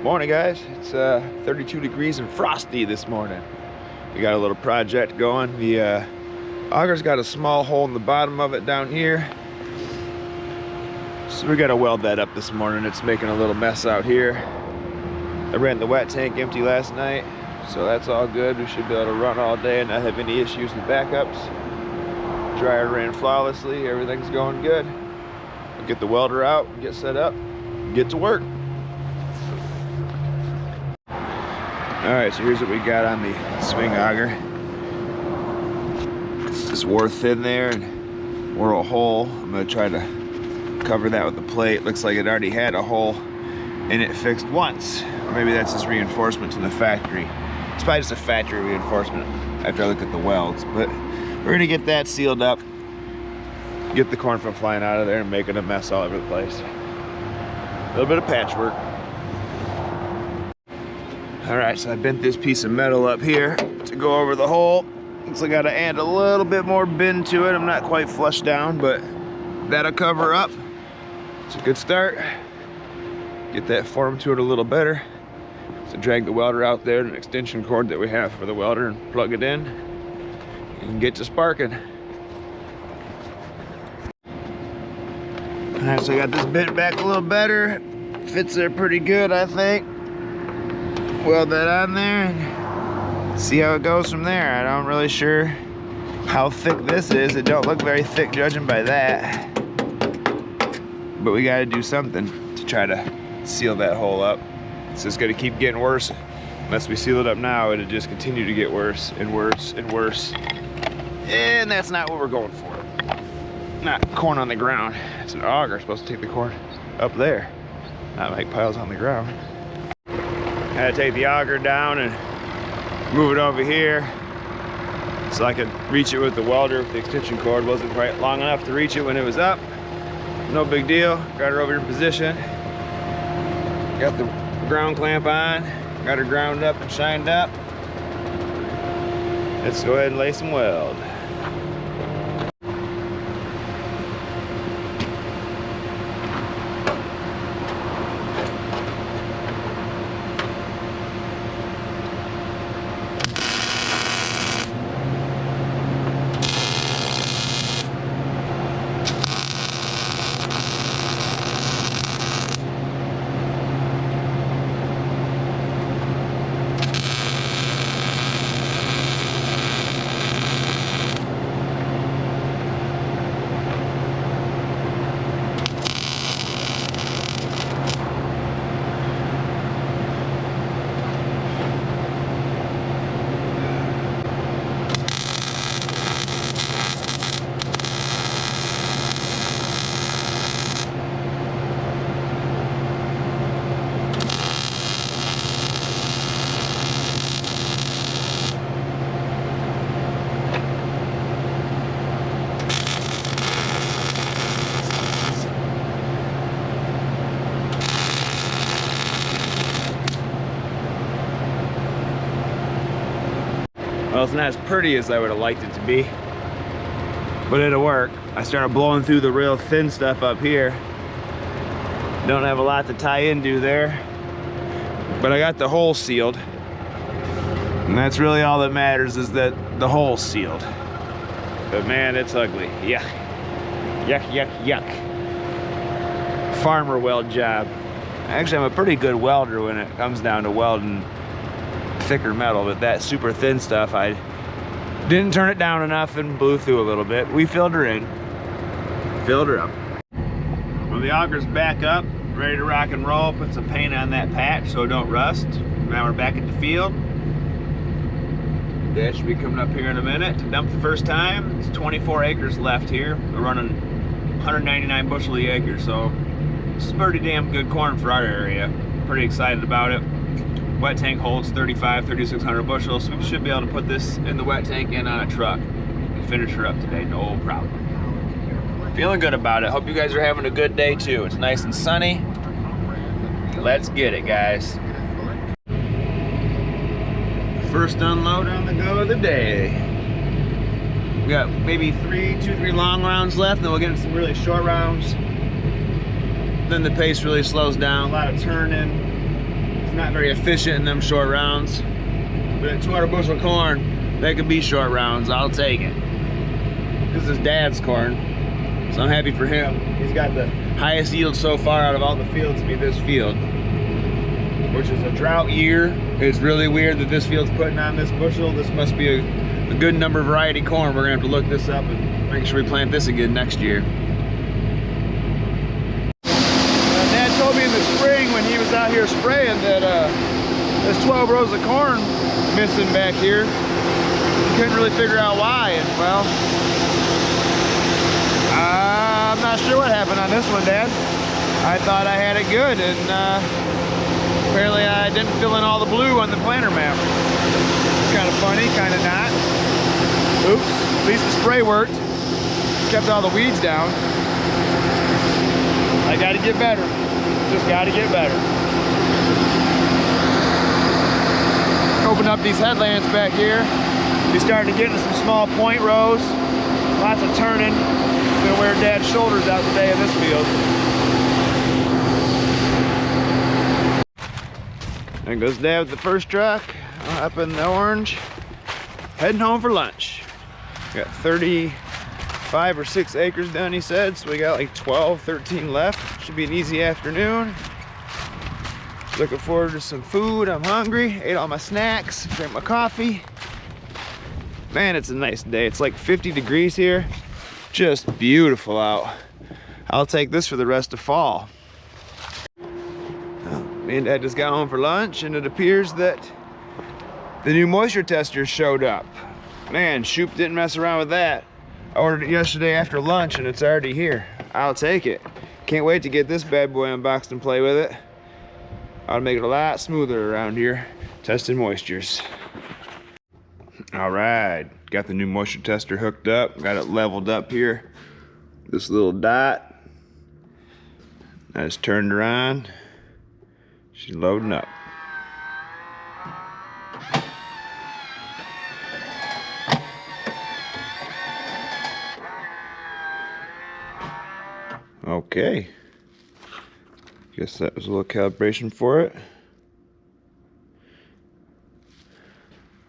Morning, guys. It's 32 degrees and frosty this morning. We got a little project going. The auger's got a small hole in the bottom of it down here, so we got to weld that up this morning. It's making a little mess out here. I ran the wet tank empty last night, so that's all good. We should be able to run all day and not have any issues with backups. Dryer ran flawlessly. Everything's going good. We'll get the welder out, get set up, get to work. Alright, so here's what we got on the swing auger. It's just wore thin there and wore a hole. I'm going to try to cover that with the plate. Looks like it already had a hole in it fixed once. Or maybe that's just reinforcement from the factory. It's probably just a factory reinforcement after I look at the welds. But we're going to get that sealed up, get the corn from flying out of there and making a mess all over the place. A little bit of patchwork. Alright, so I bent this piece of metal up here to go over the hole. Looks like I gotta add a little bit more bend to it. I'm not quite flush down, but that'll cover up. It's a good start. Get that form to it a little better. So drag the welder out there, an extension cord that we have for the welder, and plug it in and get to sparking. Alright, so I got this bent back a little better. Fits there pretty good, I think. Weld that on there and see how it goes from there. I'm really sure how thick this is. It don't look very thick judging by that, but we got to do something to try to seal that hole up. It's just going to keep getting worse. Unless we seal it up now, it'll just continue to get worse and worse and worse, and that's not what we're going for. Not corn on the ground. It's an auger. Supposed to take the corn up there, not make piles on the ground. I had to take the auger down and move it over here so I could reach it with the welder. If the extension cord wasn't quite long enough to reach it when it was up. No big deal. Got her over in position. Got the ground clamp on. Got her ground up and shined up. Let's go ahead and lay some weld. Well, it's not as pretty as I would have liked it to be, but it'll work. I started blowing through the real thin stuff up here. Don't have a lot to tie into there, but I got the hole sealed, and that's really all that matters, is that the hole's sealed. But man, it's ugly. Yuck, yuck, yuck, yuck. Farmer weld job. Actually, I'm a pretty good welder when it comes down to welding thicker metal, but that super thin stuff, I didn't turn it down enough and blew through a little bit. We filled her in, filled her up. Well, the auger's back up, ready to rock and roll. Put some paint on that patch so it don't rust. Now we're back at the field. Dad should be coming up here in a minute to dump the first time. It's 24 acres left here. We're running 199 bushel the acre, so it's pretty damn good corn for our area. Pretty excited about it. Wet tank holds 3,600 bushels, so we should be able to put this in the wet tank and on a truck and finish her up today, no problem. Feeling good about it. Hope you guys are having a good day too. It's nice and sunny. Let's get it, guys. First unload on the go of the day. We got maybe two, three long rounds left, then we'll get into some really short rounds. Then the pace really slows down, a lot of turning. It's not very efficient in them short rounds. But at 200 bushel corn, that could be short rounds. I'll take it. This is Dad's corn, so I'm happy for him. He's got the highest yield so far out of all the fields to be this field, which is a drought year. It's really weird that this field's putting on this bushel. This must be a good number variety corn. We're gonna have to look this up and make sure we plant this again next year. Dad told me in the spring when he was out here spraying that there's 12 rows of corn missing back here. He couldn't really figure out why, and well, I'm not sure what happened on this one, Dad. I thought I had it good, and apparently I didn't fill in all the blue on the planter map. It's kind of funny, kind of not. Oops, at least the spray worked. Kept all the weeds down. I gotta get better. Just gotta get better. Open up these headlands back here. Be starting to get into some small point rows. Lots of turning. I'm gonna wear Dad's shoulders out today in this field. There goes Dad with the first truck up in the orange, heading home for lunch. Got 35 or 6 acres done, he said, so we got like 12, 13 left. Should be an easy afternoon. Looking forward to some food. I'm hungry. Ate all my snacks, drank my coffee. Man, it's a nice day. It's like 50 degrees here. Just beautiful out. I'll take this for the rest of fall. Me and Dad just got home for lunch, and it appears that the new moisture tester showed up. Man, Shoop didn't mess around with that. I ordered it yesterday after lunch, and it's already here. I'll take it. Can't wait to get this bad boy unboxed and play with it. I'll make it a lot smoother around here, testing moistures. All right, got the new moisture tester hooked up, got it leveled up here. This little dot, I just turned her on. She's loading up. Okay. Guess that was a little calibration for it.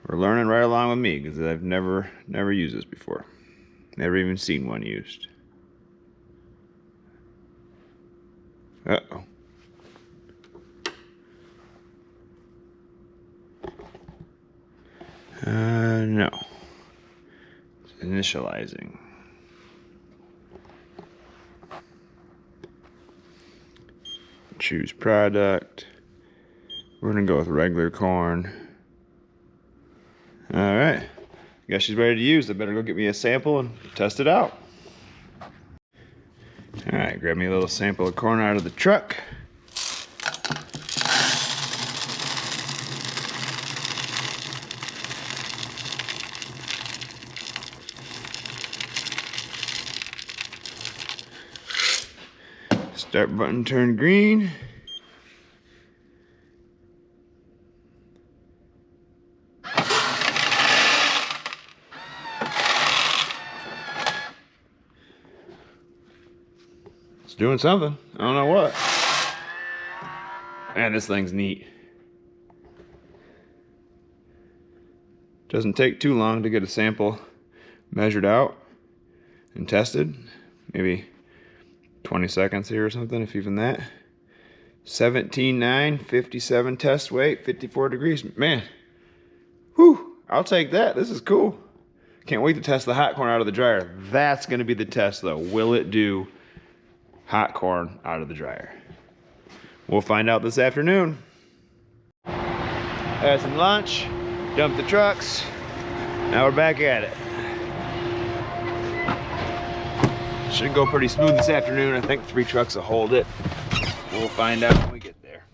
We're learning right along with me because I've never used this before. Never even seen one used. Uh-oh. No. It's initializing. Choose product. We're gonna go with regular corn. All right. Guess she's ready to use. I better go get me a sample and test it out. All right, grab me a little sample of corn out of the truck. Start button turned green. It's doing something. I don't know what. Man, this thing's neat. Doesn't take too long to get a sample measured out and tested. Maybe 20 seconds here or something, if even that. 17.9, 57 test weight, 54 degrees. Man, whew, I'll take that. This is cool. Can't wait to test the hot corn out of the dryer. That's gonna be the test though. Will it do hot corn out of the dryer? We'll find out this afternoon. Had some lunch, dumped the trucks. Now we're back at it. Should go pretty smooth this afternoon. I think 3 trucks will hold it. We'll find out when we get there.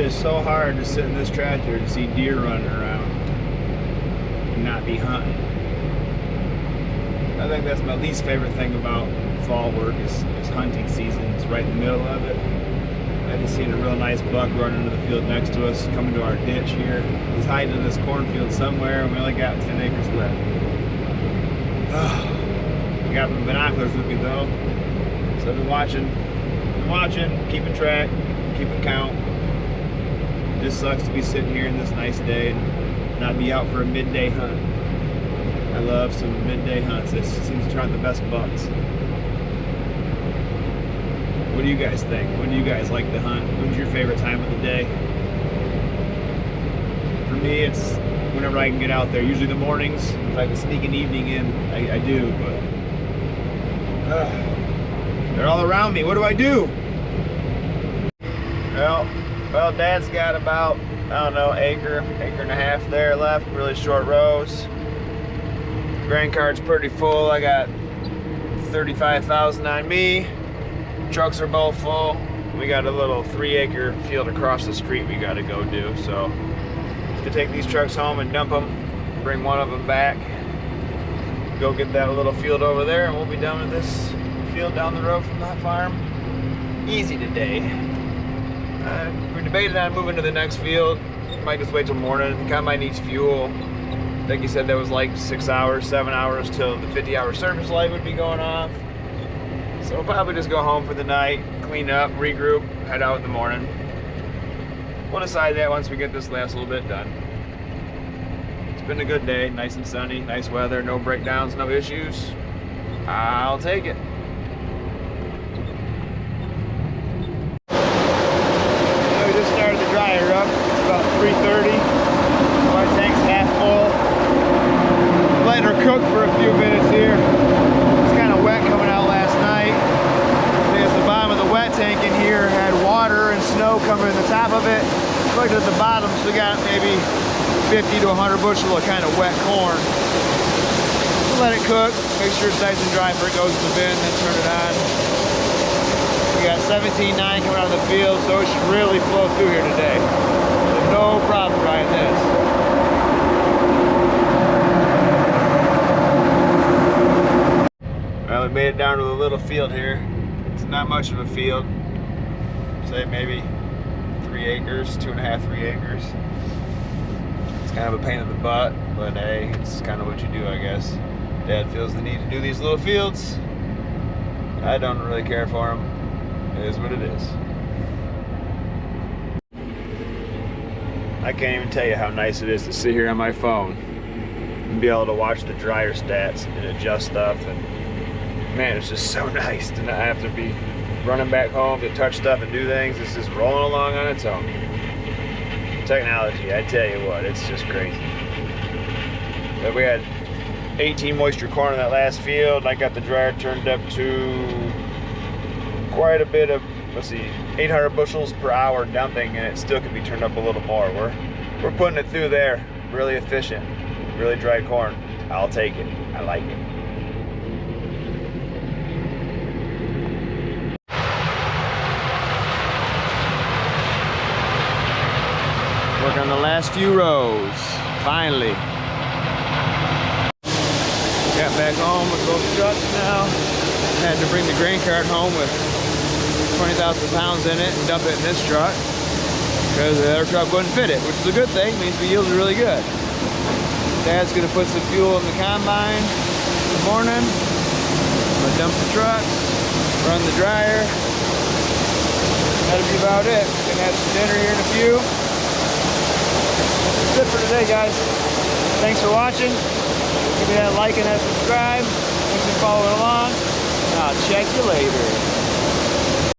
is so hard to sit in this tractor and see deer running around and not be hunting. I think that's my least favorite thing about fall work is hunting season. It's right in the middle of it. I just seen a real nice buck running into the field next to us, coming to our ditch here. He's hiding in this cornfield somewhere, and we only got 10 acres left. I got my binoculars with me though, so I've been watching, keeping track, keeping count. It just sucks to be sitting here in this nice day and not be out for a midday hunt. I love some midday hunts. It seems to turn out the best bucks. What do you guys think? When do you guys like to hunt? When's your favorite time of the day? For me, it's whenever I can get out there. Usually the mornings. If I can sneak an evening in, I do. But they're all around me. What do I do? Well, Dad's got about, I don't know, acre and a half there left. Really short rows. Grain cart's pretty full. I got 35,000 on me. Trucks are both full. We got a little 3-acre field across the street we got to go do. So, to take these trucks home and dump them, bring one of them back, go get that little field over there, and we'll be done with this field down the road from that farm. Easy today. We're debating on moving to the next field. Might just wait till morning. The combine needs fuel. I think he said that was like 6 hours, 7 hours till the 50-hour service light would be going off. So we'll probably just go home for the night, clean up, regroup, head out in the morning. We'll decide that once we get this last little bit done. It's been a good day, nice and sunny, nice weather, no breakdowns, no issues. I'll take it. We just started the dryer up. It's about 3:30. My tank's half full. Letting her cook for a few minutes here. It's kind of wet coming out last night. Because the bottom of the wet tank in here had water and snow covering the top of it. Look at the bottom, so we got maybe 50 to 100 bushel of kind of wet corn. We'll let it cook, make sure it's nice and dry before it goes in the bin, then turn it on. We got 17.9 coming out of the field, so it should really flow through here today. There's no problem drying this. Well, we made it down to the little field here. It's not much of a field. Say maybe 3 acres, 2.5, 3 acres. It's kind of a pain in the butt, but hey, it's kind of what you do, I guess. Dad feels the need to do these little fields. I don't really care for them. It is what it is. I can't even tell you how nice it is to sit here on my phone and be able to watch the dryer stats and adjust stuff. And man, it's just so nice to not have to be running back home to touch stuff and do things. It's just rolling along on its own. Technology, I tell you what, it's just crazy. But we had 18 moisture corn in that last field. I got the dryer turned up to quite a bit of, let's see, 800 bushels per hour dumping, and it still could be turned up a little more. We're putting it through there. Really efficient, really dry corn. I'll take it. I like it. Work on the last few rows, finally. Got back home with both trucks now. Had to bring the grain cart home with 20,000 pounds in it and dump it in this truck because the other truck wouldn't fit it, which is a good thing, means the yields are really good. Dad's gonna put some fuel in the combine in the morning. I'm gonna dump the trucks, run the dryer. That'll be about it. Gonna have some dinner here in a few. That's it for today, guys. Thanks for watching. Give me that like and that subscribe. Thanks for following along. I'll check you later.